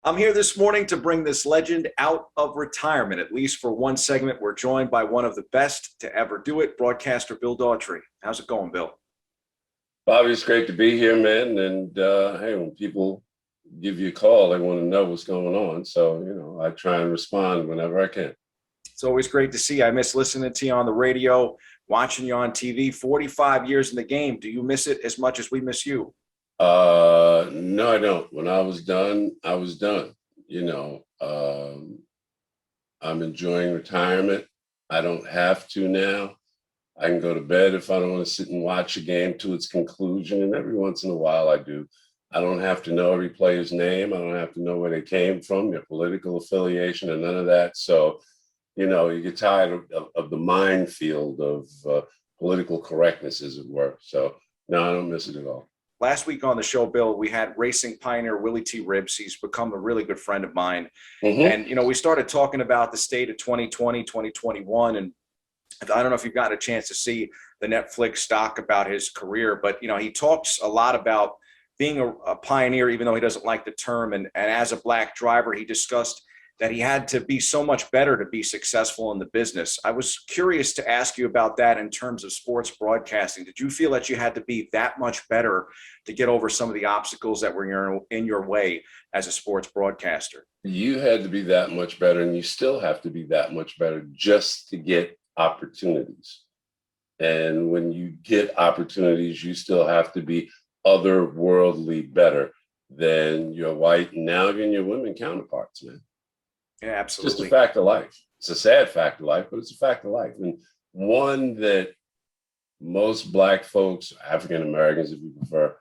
I'm here this morning to bring this legend out of retirement, at least for one segment. We're joined by one of the best to ever do it, broadcaster Bill Daughtry. How's it going, Bill? Bobby, it's great to be here, man. And hey, when people give you a call, they want to know what's going on. So, I try and respond whenever I can. It's always great to see you. I miss listening to you on the radio, watching you on TV. 45 years in the game. Do you miss it as much as we miss you? No, I don't. When I was done, I was done. I'm enjoying retirement. I don't have to now. I can go to bed if I don't want to sit and watch a game to its conclusion. And every once in a while I do. I don't have to know every player's name. I don't have to know where they came from, their political affiliation, and none of that. So, you get tired of the minefield of political correctness, as it were. So, no, I don't miss it at all. Last week on the show, Bill, we had racing pioneer Willie T. Ribbs. He's become a really good friend of mine. And, we started talking about the state of 2020, 2021. And I don't know if you've got a chance to see the Netflix doc about his career, but, he talks a lot about being a pioneer, even though he doesn't like the term. And as a black driver, he discussed that he had to be so much better to be successful in the business. I was curious to ask you about that in terms of sports broadcasting. Did you feel that you had to be that much better to get over some of the obstacles that were in your way as a sports broadcaster? You had to be that much better, and you still have to be that much better just to get opportunities. And when you get opportunities, you still have to be otherworldly better than your white and now even your women counterparts, man. Yeah, absolutely. It's just a fact of life. It's a sad fact of life, but it's a fact of life. And one that most Black folks, African Americans, if you prefer,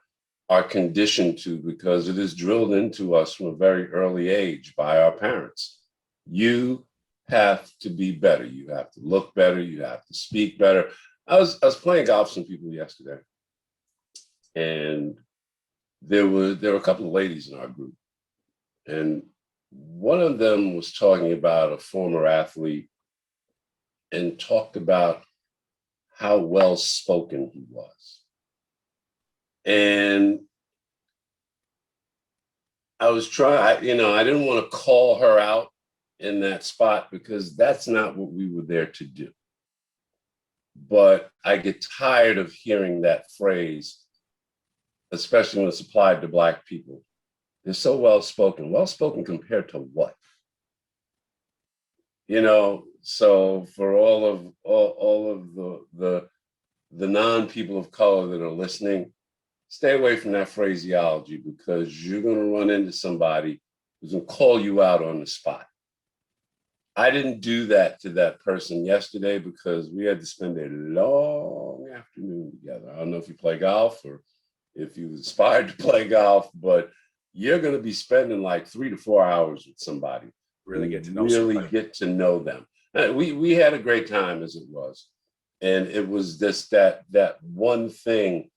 are conditioned to, because it is drilled into us from a very early age by our parents. You have to be better. You have to look better. You have to speak better. I was playing golf with some people yesterday, and there were a couple of ladies in our group, and one of them was talking about a former athlete and talked about how well spoken he was. And I was trying, I didn't want to call her out in that spot because that's not what we were there to do. But I get tired of hearing that phrase, especially when it's applied to Black people. They're so well-spoken. Well-spoken compared to what? So for all of the non-people of color that are listening, stay away from that phraseology, because you're going to run into somebody who's going to call you out on the spot. I didn't do that to that person yesterday because we had to spend a long afternoon together. I don't know if you play golf or if you aspired to play golf, but you're going to be spending like 3 to 4 hours with somebody. Really get to know them. We had a great time as it was. And it was this that one thing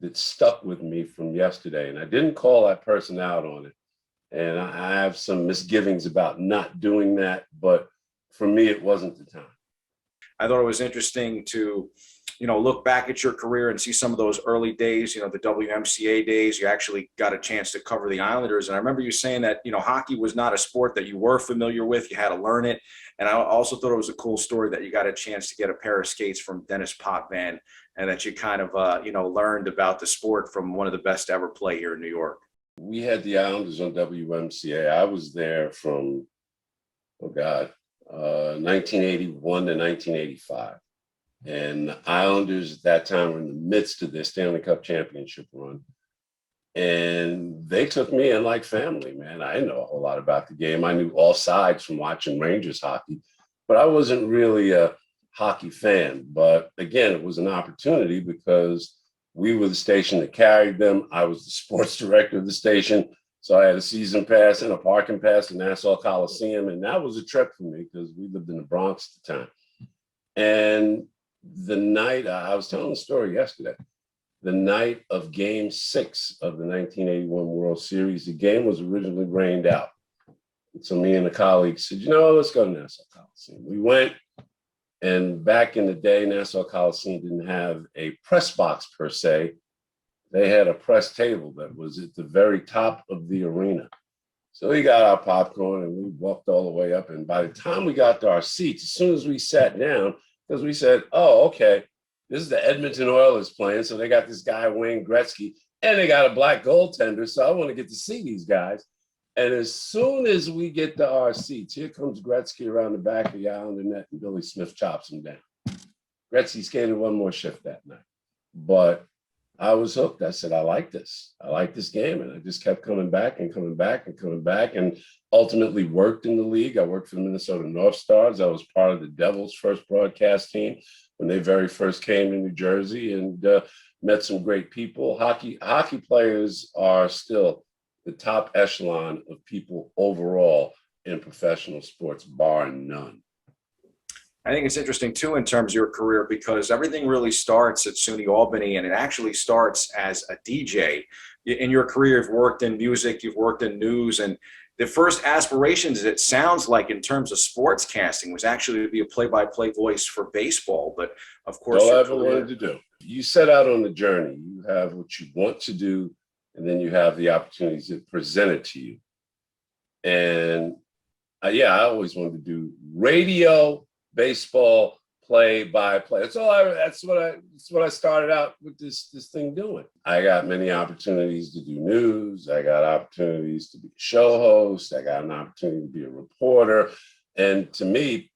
that stuck with me from yesterday. And I didn't call that person out on it. And I have some misgivings about not doing that. But for me, it wasn't the time. I thought it was interesting to look back at your career and see some of those early days, the WMCA days. You actually got a chance to cover the Islanders. And I remember you saying that, hockey was not a sport that you were familiar with. You had to learn it. And I also thought it was a cool story that you got a chance to get a pair of skates from Dennis Potvin, and that you kind of, learned about the sport from one of the best to ever play here in New York. We had the Islanders on WMCA. I was there from, 1981 to 1985. And the Islanders at that time were in the midst of their Stanley Cup championship run. And they took me in like family, man. I didn't know a whole lot about the game. I knew all sides from watching Rangers hockey, but I wasn't really a hockey fan. But again, it was an opportunity because we were the station that carried them. I was the sports director of the station. So I had a season pass and a parking pass in Nassau Coliseum. And that was a trip for me because we lived in the Bronx at the time. And the night, I was telling the story yesterday, the night of Game 6 of the 1981 World Series, the game was originally rained out. And so me and a colleague said, let's go to Nassau Coliseum. We went, and back in the day, Nassau Coliseum didn't have a press box per se. They had a press table that was at the very top of the arena. So we got our popcorn and we walked all the way up. And by the time we got to our seats, as soon as we sat down, because we said, oh, okay, this is the Edmonton Oilers playing. So they got this guy, Wayne Gretzky, and they got a black goaltender. So I want to get to see these guys. And as soon as we get to our seats, here comes Gretzky around the back of the Islander net, and Billy Smith chops him down. Gretzky skated one more shift that night. But I was hooked. I said, I like this. I like this game. And I just kept coming back and coming back and coming back, and ultimately worked in the league. I worked for the Minnesota North Stars. I was part of the Devils' first broadcast team when they very first came to New Jersey, and met some great people. Hockey players are still the top echelon of people overall in professional sports, bar none. I think it's interesting too in terms of your career, because everything really starts at SUNY Albany, and it actually starts as a DJ. In your career, you've worked in music, you've worked in news, and the first aspirations, it sounds like, in terms of sportscasting, was actually to be a play-by-play voice for baseball. But of course, all I ever wanted to do. You set out on the journey. You have what you want to do, and then you have the opportunities that presented to you. And yeah, I always wanted to do radio, baseball, play-by-play. That's what I started out with this thing doing. I got many opportunities to do news. I got opportunities to be a show host. I got an opportunity to be a reporter. And to me,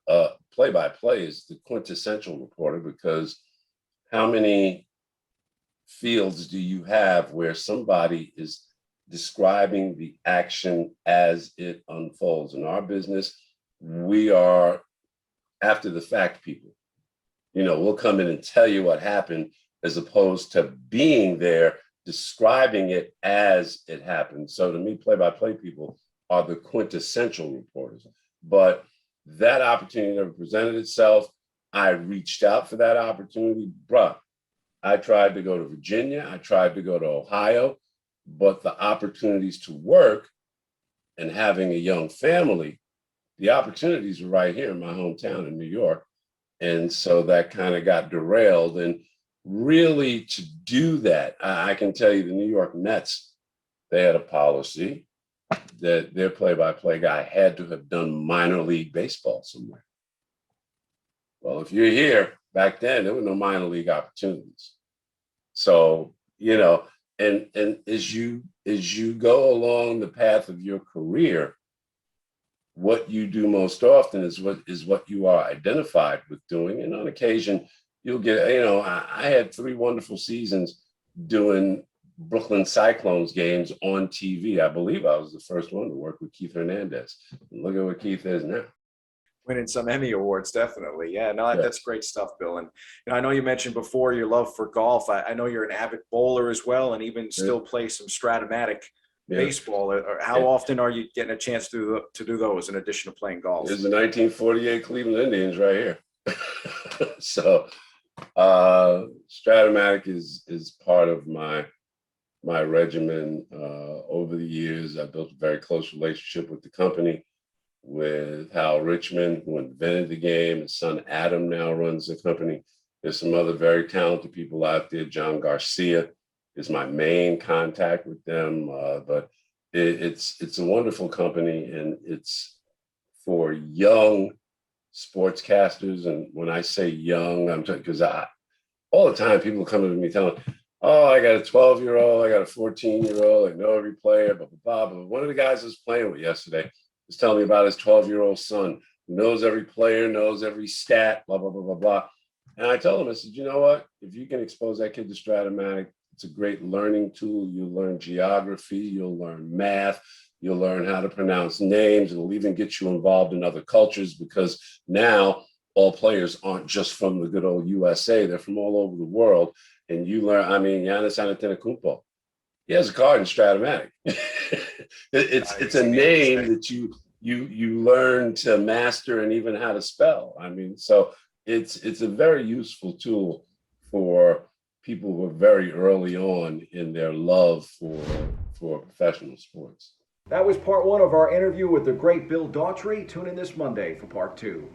play-by-play is the quintessential reporter, because how many fields do you have where somebody is describing the action as it unfolds? In our business, we are after the fact people. You know, we'll come in and tell you what happened, as opposed to being there, describing it as it happened. So to me, play-by-play people are the quintessential reporters. But that opportunity never presented itself. I reached out for that opportunity. Bruh, I tried to go to Virginia. I tried to go to Ohio. But the opportunities to work and having a young family, the opportunities were right here in my hometown in New York. And so that kind of got derailed. And really, to do that, I can tell you the New York Mets, they had a policy that their play-by-play guy had to have done minor league baseball somewhere. Well, if you're here, back then, there were no minor league opportunities. So, you know, and as you go along the path of your career, what you do most often is what you are identified with doing. And on occasion, you'll get, you know, I had 3 wonderful seasons doing Brooklyn Cyclones games on TV. I believe I was the first one to work with Keith Hernandez. And look at what Keith is now. Winning some Emmy Awards, definitely. Yeah, no, that's great stuff, Bill. And you know, I know you mentioned before your love for golf. I know you're an avid bowler as well, and even still play some Stratamatic baseball. Or how often are you getting a chance to do those in addition to playing golf? This is the 1948 Cleveland Indians right here. So Stratamatic is part of my regimen. Over the years, I built a very close relationship with the company, with Hal Richmond, who invented the game. His son Adam now runs the company. There's some other very talented people out there. John Garcia is my main contact with them, but it's a wonderful company, and it's for young sportscasters. And when I say young, I'm talking, because all the time people come to me telling, oh, I got a 12-year-old, I got a 14-year-old, I know every player, blah, blah, blah. But one of the guys I was playing with yesterday was telling me about his 12-year-old son who knows every player, knows every stat, blah, blah, blah, blah, blah. And I told him, I said, you know what? If you can expose that kid to Stratamatic, it's a great learning tool. You'll learn geography, you'll learn math, you'll learn how to pronounce names. It'll even get you involved in other cultures, because now all players aren't just from the good old USA. They're from all over the world. And you learn, I mean, Giannis Antetokounmpo, he has a card in Stratamatic. it's a name that you learn to master, and even how to spell. I mean, so it's a very useful tool for people who are very early on in their love for professional sports. That was part 1 of our interview with the great Bill Daughtry. Tune in this Monday for part 2.